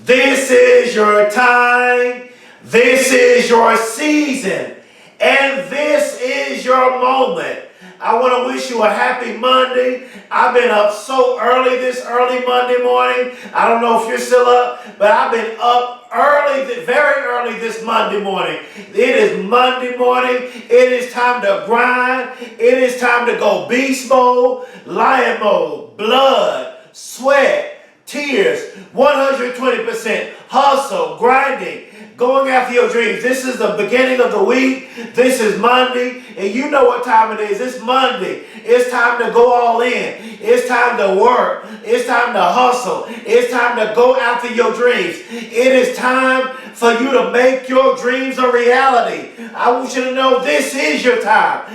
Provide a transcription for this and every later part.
This is your time. This is your season. And this is your moment. I want to wish you a happy Monday. I've been up so early this early Monday morning. I don't know if you're still up, but I've been up early, very early this Monday morning. It is Monday morning. It is time to grind. It is time to go beast mode, lion mode, blood, sweat, tears, 120%, hustle, grinding, going after your dreams. This is the beginning of the week. This is Monday, and you know what time it is. It's Monday. It's time to go all in. It's time to work. It's time to hustle. It's time to go after your dreams. It is time for you to make your dreams a reality. I want you to know this is your time.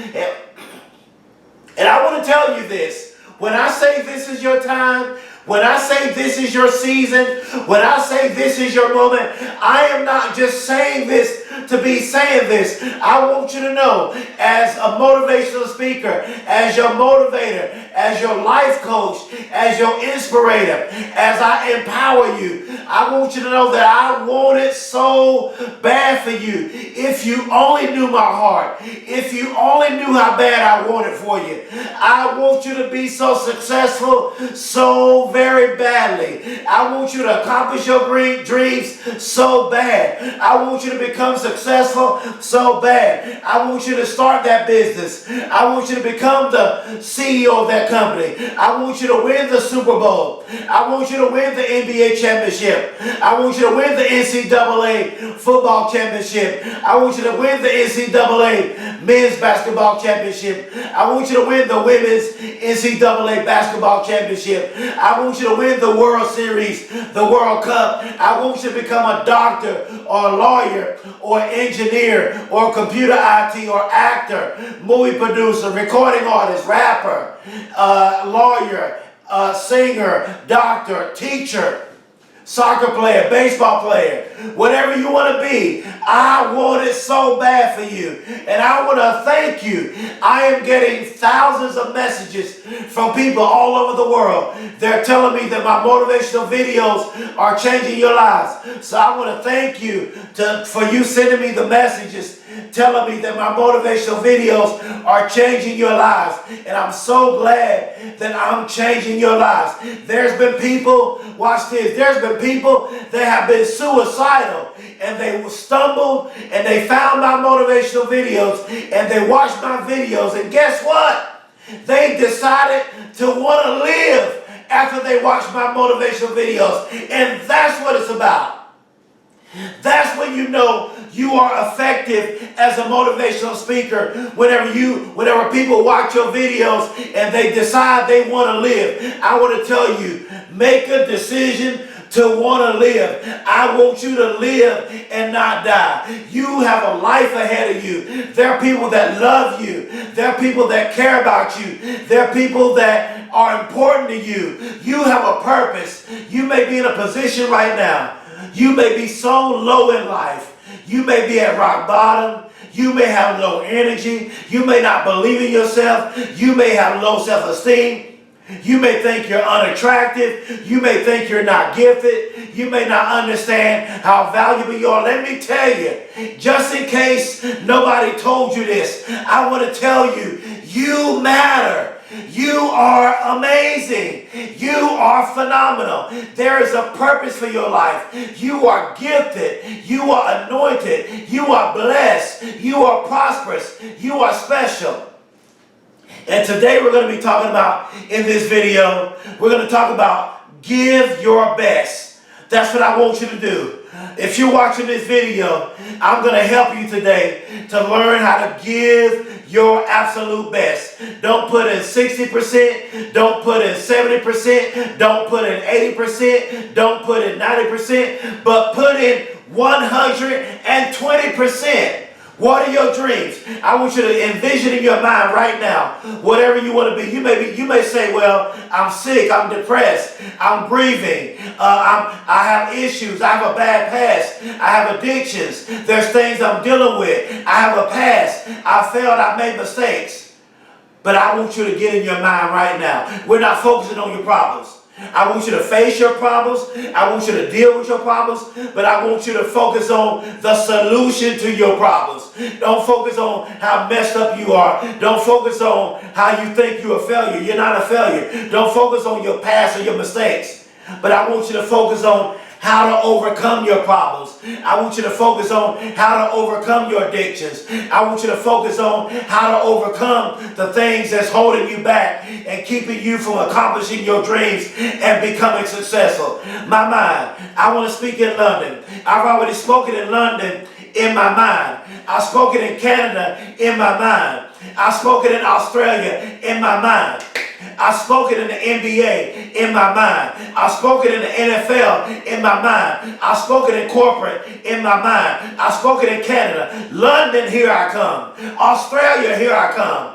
And I want to tell you this. When I say this is your time, when I say this is your season, when I say this is your moment, I am not just saying this to be saying this. I want you to know, as a motivational speaker, as your motivator, as your life coach, as your inspirator, as I empower you, I want you to know that I want it so bad for you. If you only knew my heart, if you only knew how bad I want it for you, I want you to be so successful, so very badly. I want you to accomplish your dreams so bad. I want you to become successful so bad. I want you to start that business. I want you to become the CEO of that company. I want you to win the Super Bowl. I want you to win the NBA championship. I want you to win the NCAA football championship. I want you to win the NCAA men's basketball championship. I want you to win the women's NCAA basketball championship. I want you to win the World Series, the World Cup. I want you to become a doctor or a lawyer or engineer or computer IT or actor, movie producer, recording artist, rapper, lawyer, singer, doctor, teacher, soccer player, baseball player, whatever you want to be. I want it so bad for you. And I want to thank you. I am getting thousands of messages from people all over the world. They're telling me that my motivational videos are changing your lives. So I want to thank you for you sending me the messages telling me that my motivational videos are changing your lives. And I'm so glad that I'm changing your lives. There's been people, watch this, there's been people that have been suicidal and they stumbled and they found my motivational videos and they watched my videos, and guess what? They decided to want to live after they watched my motivational videos. And that's what it's about. That's when you know you are effective as a motivational speaker. Whenever people watch your videos and they decide they want to live. I want to tell you, make a decision to want to live. I want you to live and not die. You have a life ahead of you. There are people that love you. There are people that care about you. There are people that are important to you. You have a purpose. You may be in a position right now. You may be so low in life. You may be at rock bottom. You may have low energy. You may not believe in yourself. You may have low self-esteem. You may think you're unattractive. You may think you're not gifted. You may not understand how valuable you are. Let me tell you, just in case nobody told you this, I want to tell you, you matter. You are amazing. You are phenomenal. There is a purpose for your life. You are gifted. You are anointed. You are blessed. You are prosperous. You are special. And today we're going to be talking about, in this video, we're going to talk about give your best. That's what I want you to do. If you're watching this video, I'm going to help you today to learn how to give your absolute best. Don't put in 60%. Don't put in 70%. Don't put in 80%. Don't put in 90%. But put in 120%. What are your dreams? I want you to envision in your mind right now, whatever you want to be. You may say, well, I'm sick, I'm depressed, I'm grieving, I have issues, I have a bad past, I have addictions, there's things I'm dealing with, I have a past, I failed, I made mistakes. But I want you to get in your mind right now. We're not focusing on your problems. I want you to face your problems. I want you to deal with your problems. But I want you to focus on the solution to your problems. Don't focus on how messed up you are. Don't focus on how you think you're a failure. You're not a failure. Don't focus on your past or your mistakes. But I want you to focus on how to overcome your problems. I want you to focus on how to overcome your addictions. I want you to focus on how to overcome the things that's holding you back and keeping you from accomplishing your dreams and becoming successful. My mind, I want to speak in London. I've already spoken in London in my mind. I've spoken in Canada in my mind. I've spoken in Australia in my mind. I've spoken in the NBA in my mind. I've spoken in the NFL in my mind. I've spoken in corporate in my mind. I've spoken in Canada. London, here I come. Australia, here I come.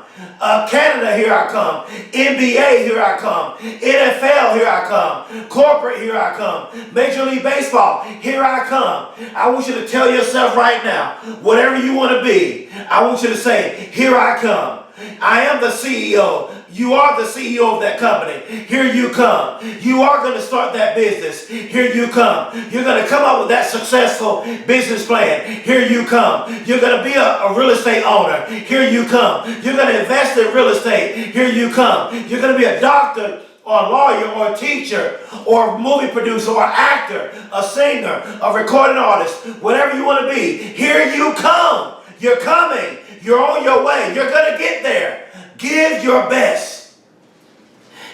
Canada, here I come. NBA, here I come. NFL, here I come. Corporate, here I come. Major League Baseball, here I come. I want you to tell yourself right now, whatever you want to be, I want you to say, here I come. I am the CEO. You are the CEO of that company. Here you come. You are going to start that business. Here you come. You're going to come up with that successful business plan. Here you come. You're going to be a real estate owner. Here you come. You're going to invest in real estate. Here you come. You're going to be a doctor or a lawyer or a teacher or a movie producer or actor, a singer, a recording artist, whatever you want to be. Here you come. You're coming. You're on your way. You're going to get there. Give your best.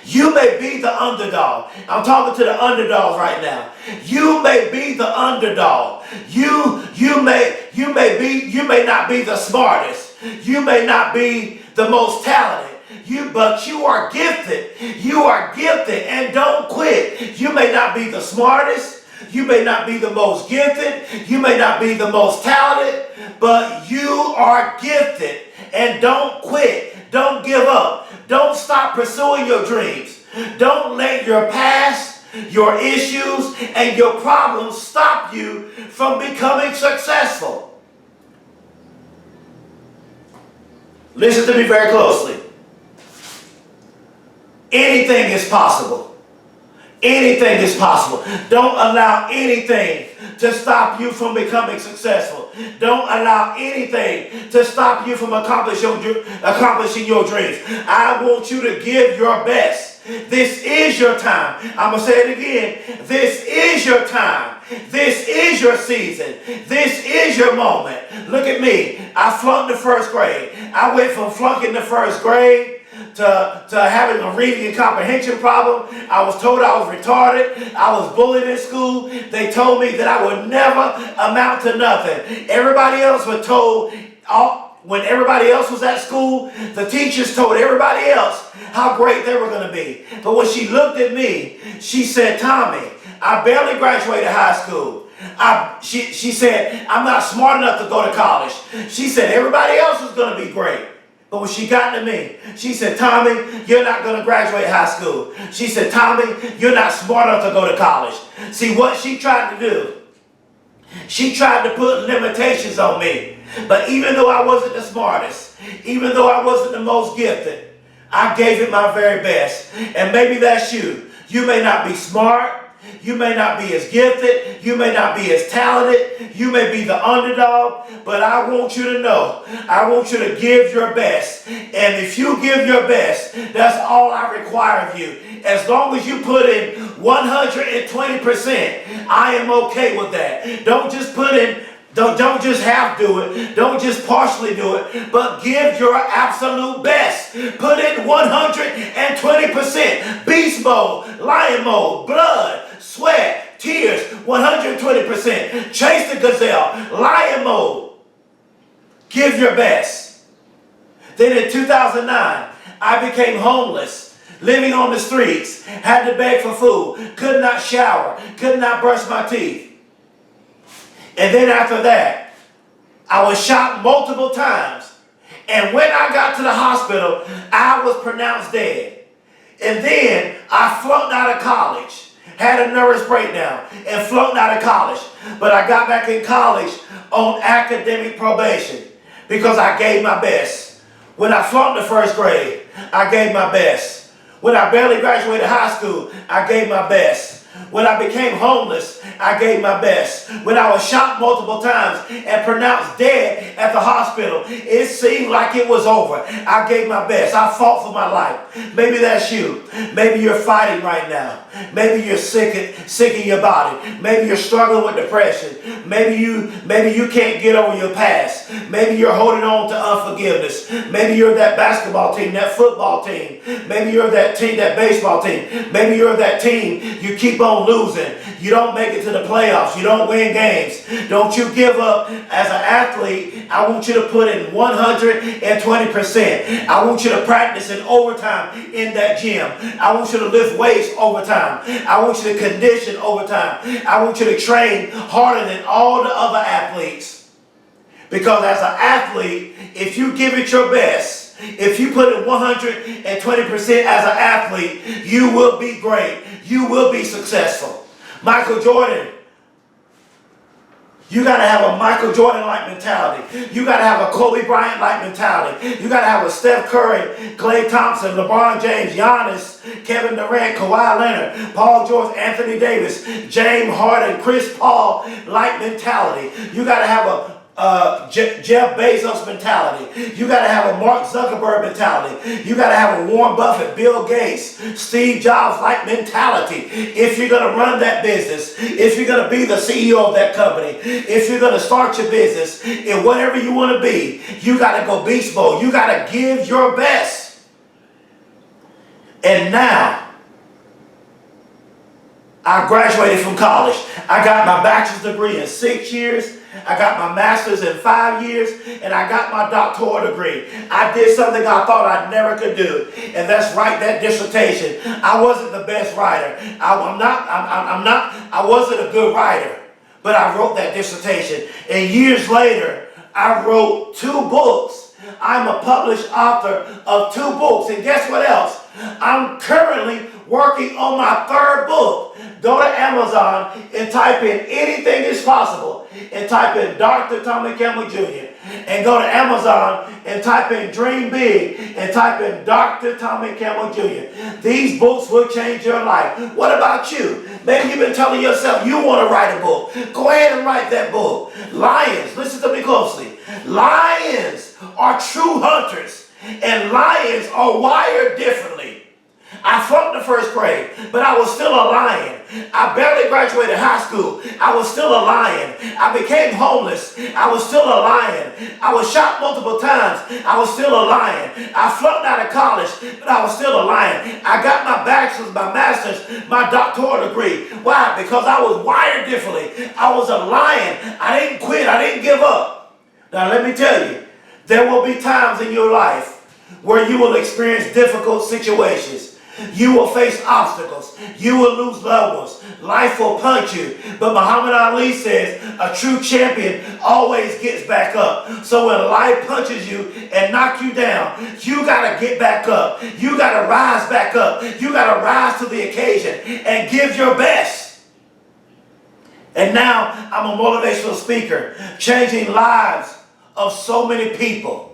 You may be the underdog. I'm talking to the underdogs right now. You may be the underdog. You may not be the smartest. You may not be the most talented. But you are gifted. You are gifted, and don't quit. You may not be the smartest. You may not be the most gifted. You may not be the most talented, but you are gifted, and don't quit. Don't give up. Don't stop pursuing your dreams. Don't let your past, your issues, and your problems stop you from becoming successful. Listen to me very closely. Anything is possible. Anything is possible. Don't allow anything to stop you from becoming successful. Don't allow anything to stop you from accomplishing your dreams. I want you to give your best. This is your time. I'm going to say it again. This is your time. This is your season. This is your moment. Look at me. I flunked the first grade. I went from flunking the first grade to having a reading and comprehension problem. I was told I was retarded. I was bullied in school. They told me that I would never amount to nothing. Everybody else was told, when everybody else was at school, the teachers told everybody else how great they were going to be. But when she looked at me, she said, Tommy, I barely graduated high school. She said, I'm not smart enough to go to college. She said, everybody else is going to be great. But when she got to me, she said, Tommy, you're not going to graduate high school. She said, Tommy, you're not smart enough to go to college. See, what she tried to do, she tried to put limitations on me. But even though I wasn't the smartest, even though I wasn't the most gifted, I gave it my very best. And maybe that's you. You may not be smart. You may not be as gifted. You may not be as talented. You may be the underdog. But I want you to know, I want you to give your best. And if you give your best, that's all I require of you. As long as you put in 120%, I am okay with that. Don't just put in Don't just half do it. Don't just partially do it. But give your absolute best. Put in 120%. Beast mode, lion mode, blood, sweat, tears, 120%. Chase the gazelle, lion mode. Give your best. Then in 2009, I became homeless, living on the streets, had to beg for food, could not shower, could not brush my teeth. And then after that, I was shot multiple times. And when I got to the hospital, I was pronounced dead. And then I flunked out of college, had a nervous breakdown, and flunked out of college. But I got back in college on academic probation because I gave my best. When I flunked the first grade, I gave my best. When I barely graduated high school, I gave my best. When I became homeless, I gave my best. When I was shot multiple times and pronounced dead at the hospital, it seemed like it was over. I gave my best. I fought for my life. Maybe that's you. Maybe you're fighting right now. Maybe you're sick in your body. Maybe you're struggling with depression. Maybe you can't get over your past. Maybe you're holding on to unforgiveness. Maybe you're that basketball team, that football team. Maybe you're that team, that baseball team. Maybe you're that team you keep on losing. You don't make it to the playoffs. You don't win games. Don't you give up. As an athlete, I want you to put in 120%. I want you to practice in overtime in that gym. I want you to lift weights overtime. I want you to condition overtime. I want you to train harder than all the other athletes. Because as an athlete, if you give it your best, if you put in 120% as an athlete, you will be great. You will be successful. Michael Jordan, you got to have a Michael Jordan-like mentality. You got to have a Kobe Bryant-like mentality. You got to have a Steph Curry, Klay Thompson, LeBron James, Giannis, Kevin Durant, Kawhi Leonard, Paul George, Anthony Davis, James Harden, Chris Paul-like mentality. You got to have a Jeff Bezos mentality. You got to have a Mark Zuckerberg mentality. You got to have a Warren Buffett, Bill Gates, Steve Jobs-like mentality. If you're going to run that business, if you're going to be the CEO of that company, if you're going to start your business, in whatever you want to be, you got to go beast mode. You got to give your best. And now, I graduated from college. I got my bachelor's degree in 6 years. I got my master's in 5 years, and I got my doctoral degree. I did something I thought I never could do, and that's write that dissertation. I wasn't the best writer. I wasn't a good writer, but I wrote that dissertation. And years later, I wrote 2 books. I'm a published author of 2 books, and guess what else? I'm currently working on my 3rd book. Go to Amazon and type in "anything is possible" and type in Dr. Tommy Campbell Jr. And go to Amazon and type in "dream big" and type in Dr. Tommy Campbell Jr. These books will change your life. What about you? Maybe you've been telling yourself you want to write a book. Go ahead and write that book. Lions, listen to me closely. Lions are true hunters, and lions are wired differently. I flunked the 1st grade, but I was still a lion. I barely graduated high school. I was still a lion. I became homeless. I was still a lion. I was shot multiple times. I was still a lion. I flunked out of college, but I was still a lion. I got my bachelor's, my master's, my doctoral degree. Why? Because I was wired differently. I was a lion. I didn't quit. I didn't give up. Now let me tell you, there will be times in your life where you will experience difficult situations. You will face obstacles. You will lose loved ones. Life will punch you. But Muhammad Ali says a true champion always gets back up. So when life punches you and knocks you down, you got to get back up. You got to rise back up. You got to rise to the occasion and give your best. And now I'm a motivational speaker, changing lives of so many people.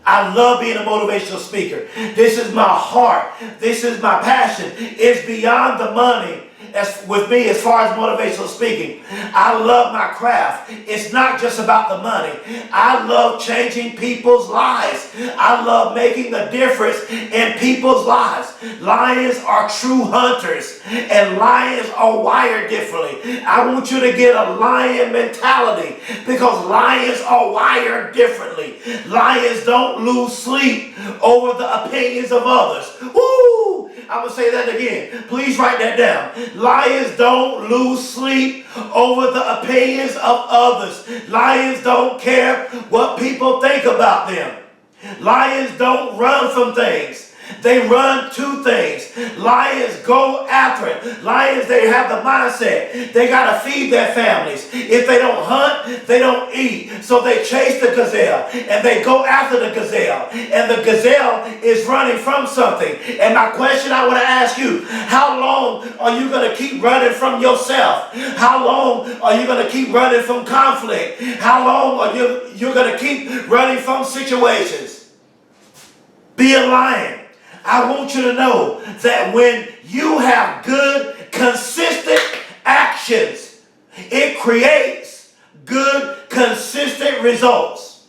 I love being a motivational speaker. This is my heart. This is my passion. It's beyond the money. As with me, as far as motivational speaking, I love my craft. It's not just about the money. I love changing people's lives. I love making a difference in people's lives. Lions are true hunters, and lions are wired differently. I want you to get a lion mentality, because lions are wired differently. Lions don't lose sleep over the opinions of others. Woo! I'm going to say that again. Please write that down. Lions don't lose sleep over the opinions of others. Lions don't care what people think about them. Lions don't run from things. They run to things. Lions go after it. Lions, they have the mindset. They got to feed their families. If they don't hunt, they don't eat. So they chase the gazelle, and they go after the gazelle. And the gazelle is running from something. And my question I want to ask you, how long are you going to keep running from yourself? How long are you going to keep running from conflict? How long are you going to keep running from situations? Be a lion. I want you to know that when you have good, consistent actions, it creates good, consistent results.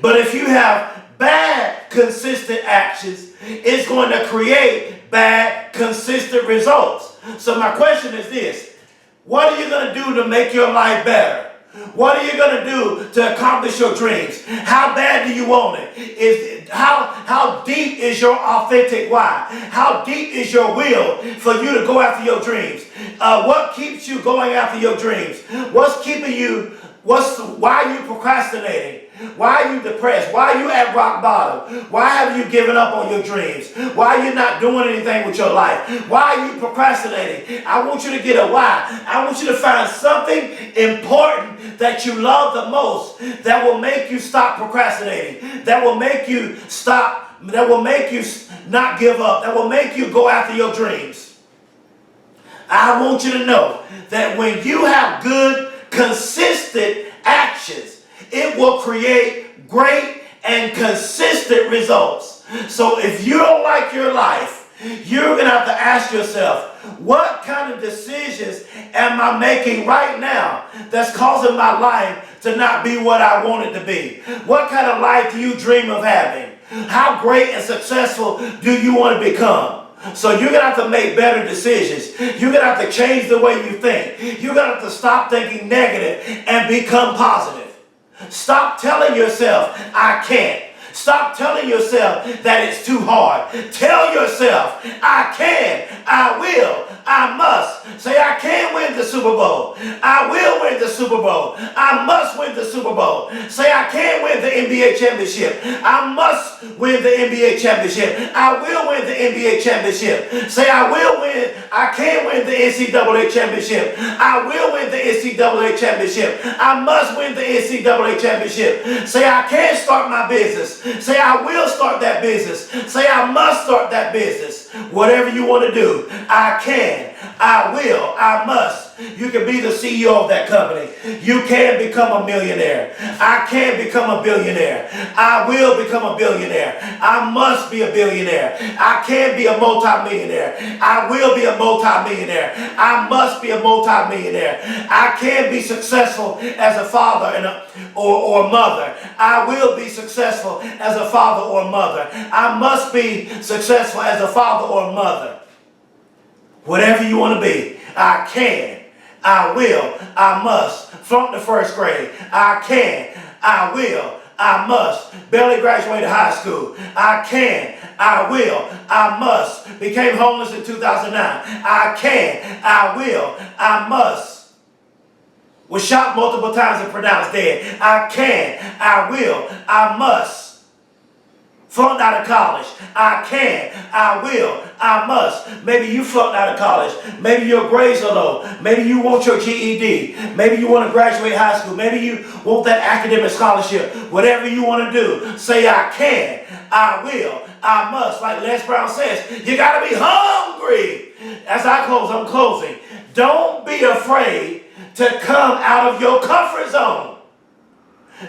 But if you have bad, consistent actions, it's going to create bad, consistent results. So my question is this: what are you going to do to make your life better? What are you going to do to accomplish your dreams? How bad do you want it? How deep is your authentic why? How deep is your will for you to go after your dreams? What keeps you going after your dreams? What's keeping you? Why are you procrastinating? Why are you depressed? Why are you at rock bottom? Why have you given up on your dreams? Why are you not doing anything with your life? Why are you procrastinating? I want you to get a why. I want you to find something important that you love the most that will make you stop procrastinating, that will make you stop, that will make you not give up, that will make you go after your dreams. I want you to know that when you have good, consistent actions, it will create great and consistent results. So if you don't like your life, you're going to have to ask yourself, what kind of decisions am I making right now that's causing my life to not be what I want it to be? What kind of life do you dream of having? How great and successful do you want to become? So you're going to have to make better decisions. You're going to have to change the way you think. You're going to have to stop thinking negative and become positive. Stop telling yourself, I can't. Stop telling yourself that it's too hard. Tell yourself, I can, I will, I must. Say, I can win the Super Bowl. I will win the Super Bowl. I must win the Super Bowl. Say, I can win the NBA championship. I must win the NBA championship. I will win the NBA championship. Say, I will win. I can win the NCAA championship. I will win the NCAA championship. I must win the NCAA championship. Say, I can start my business. Say, I will start that business. Say, I must start that business. Whatever you want to do, I can, I will, I must. You can be the CEO of that company. You can become a millionaire. I can become a billionaire. I will become a billionaire. I must be a billionaire. I can be a multimillionaire. I will be a multimillionaire. I must be a multimillionaire. I can be successful as a father or mother. I will be successful as a father or mother. I must be successful as a father or mother. Whatever you want to be, I can, I will, I must. Flunk the first grade, I can, I will, I must. Barely graduated high school, I can, I will, I must. Became homeless in 2009, I can, I will, I must. Was shot multiple times and pronounced dead, I can, I will, I must. Flunked out of college. I can, I will, I must. Maybe you flunked out of college. Maybe your grades are low. Maybe you want your GED. Maybe you want to graduate high school. Maybe you want that academic scholarship. Whatever you want to do, say I can, I will, I must. Like Les Brown says, you got to be hungry. As I close, I'm closing. Don't be afraid to come out of your comfort zone.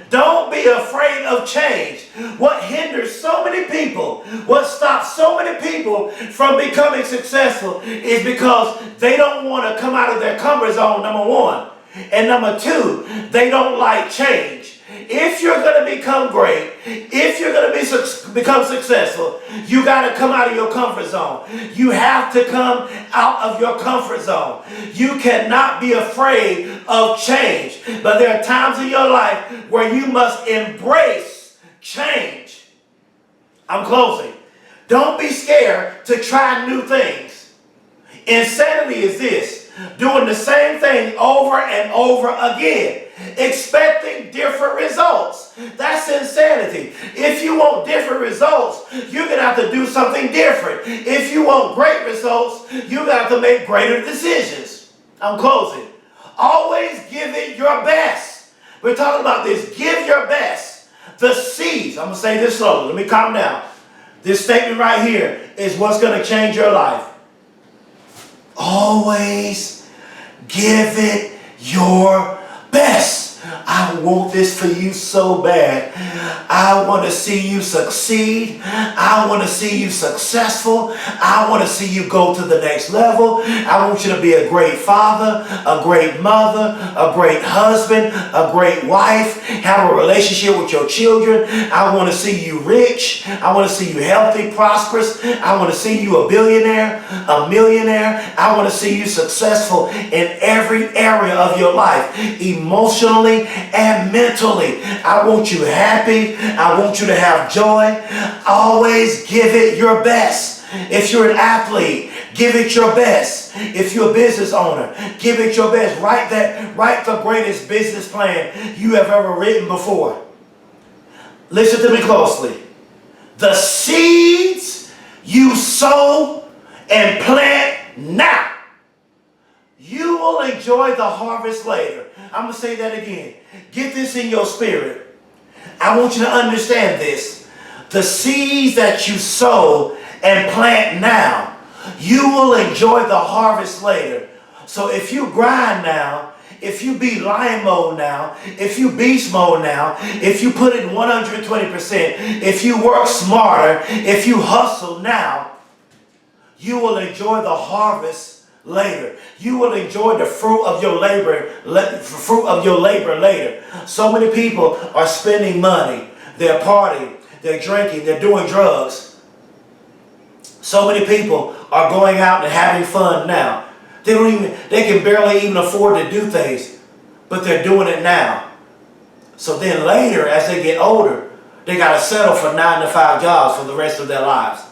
Don't be afraid of change. What hinders so many people, what stops so many people from becoming successful is because they don't want to come out of their comfort zone, number one. And number two, they don't like change. If you're going to become great, if you're going to become successful, you got to come out of your comfort zone. You have to come out of your comfort zone. You cannot be afraid of change. But there are times in your life where you must embrace change. I'm closing. Don't be scared to try new things. Insanity is this: doing the same thing over and over again, expecting different results. That's insanity. If you want different results, you're going to have to do something different. If you want great results, you're going to have to make greater decisions. I'm closing. Always give it your best. We're talking about this. Give your best. The C's. I'm going to say this slowly. Let me calm down. This statement right here is what's going to change your life. Always give it your best. I want this for you so bad. I want to see you succeed. I want to see you successful. I want to see you go to the next level. I want you to be a great father, a great mother, a great husband, a great wife. Have a relationship with your children. I want to see you rich. I want to see you healthy, prosperous. I want to see you a billionaire, a millionaire. I want to see you successful in every area of your life, emotionally and mentally. I want you happy. I want you to have joy. Always give it your best. If you're an athlete, give it your best. If you're a business owner, give it your best. Write the greatest business plan you have ever written before. Listen to me closely. The seeds you sow and plant now, you will enjoy the harvest later. I'm going to say that again. Get this in your spirit. I want you to understand this. The seeds that you sow and plant now, you will enjoy the harvest later. So if you grind now, if you be lion mode now, if you beast mode now, if you put in 120%, if you work smarter, if you hustle now, you will enjoy the harvest later. You will enjoy the fruit of your labor later. So many people are spending money. They're partying, they're drinking, they're doing drugs. So many people are going out and having fun now. They can barely even afford to do things, but they're doing it now. So then later, as they get older, they got to settle for 9-to-5 jobs for the rest of their lives.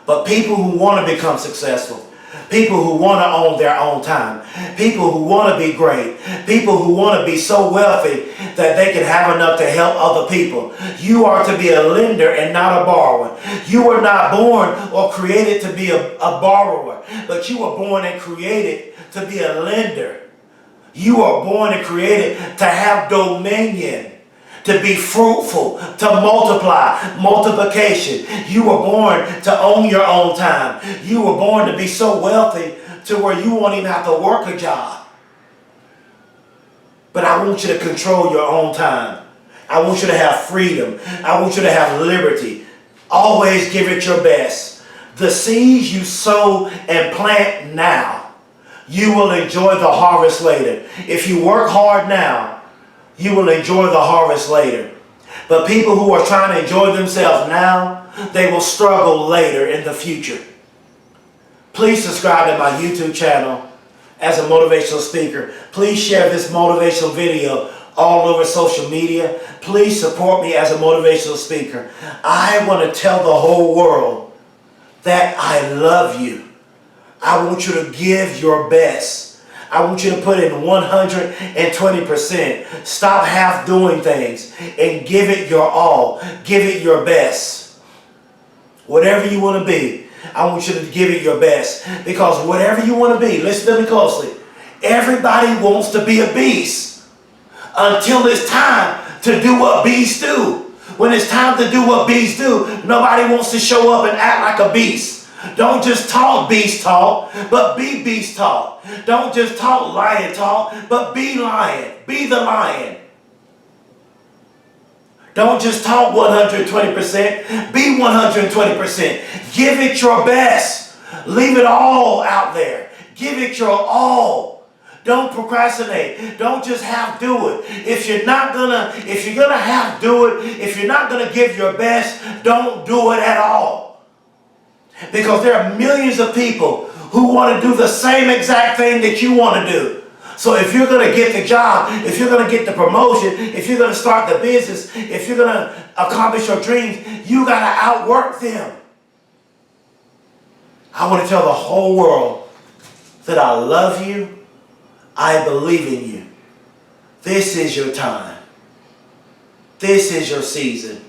But people who want to become successful, people who want to own their own time, people who want to be great, people who want to be so wealthy that they can have enough to help other people. You are to be a lender and not a borrower. You were not born or created to be a borrower, but you were born and created to be a lender. You are born and created to have dominion, to be fruitful, to multiply, multiplication. You were born to own your own time. You were born to be so wealthy to where you won't even have to work a job. But I want you to control your own time. I want you to have freedom. I want you to have liberty. Always give it your best. The seeds you sow and plant now, you will enjoy the harvest later. If you work hard now, you will enjoy the harvest later. But people who are trying to enjoy themselves now, they will struggle later in the future. Please subscribe to my YouTube channel as a motivational speaker. Please share this motivational video all over social media. Please support me as a motivational speaker. I want to tell the whole world that I love you. I want you to give your best. I want you to put in 120%. Stop half doing things and give it your all. Give it your best. Whatever you want to be, I want you to give it your best. Because whatever you want to be, listen to me closely, everybody wants to be a beast until it's time to do what beasts do. When it's time to do what beasts do, nobody wants to show up and act like a beast. Don't just talk beast talk, but be beast talk. Don't just talk lion talk, but be lion. Be the lion. Don't just talk 120%, be 120%. Give it your best. Leave it all out there. Give it your all. Don't procrastinate. Don't just half do it. If you're gonna half do it, if you're not gonna give your best, don't do it at all. Because there are millions of people who want to do the same exact thing that you want to do. So if you're going to get the job, if you're going to get the promotion, if you're going to start the business, if you're going to accomplish your dreams, you got to outwork them. I want to tell the whole world that I love you. I believe in you. This is your time. This is your season.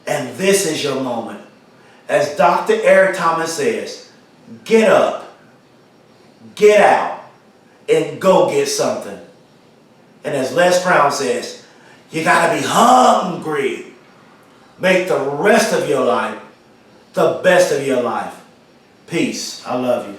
And this is your moment. As Dr. Eric Thomas says, get up, get out, and go get something. And as Les Brown says, you got to be hungry. Make the rest of your life the best of your life. Peace. I love you.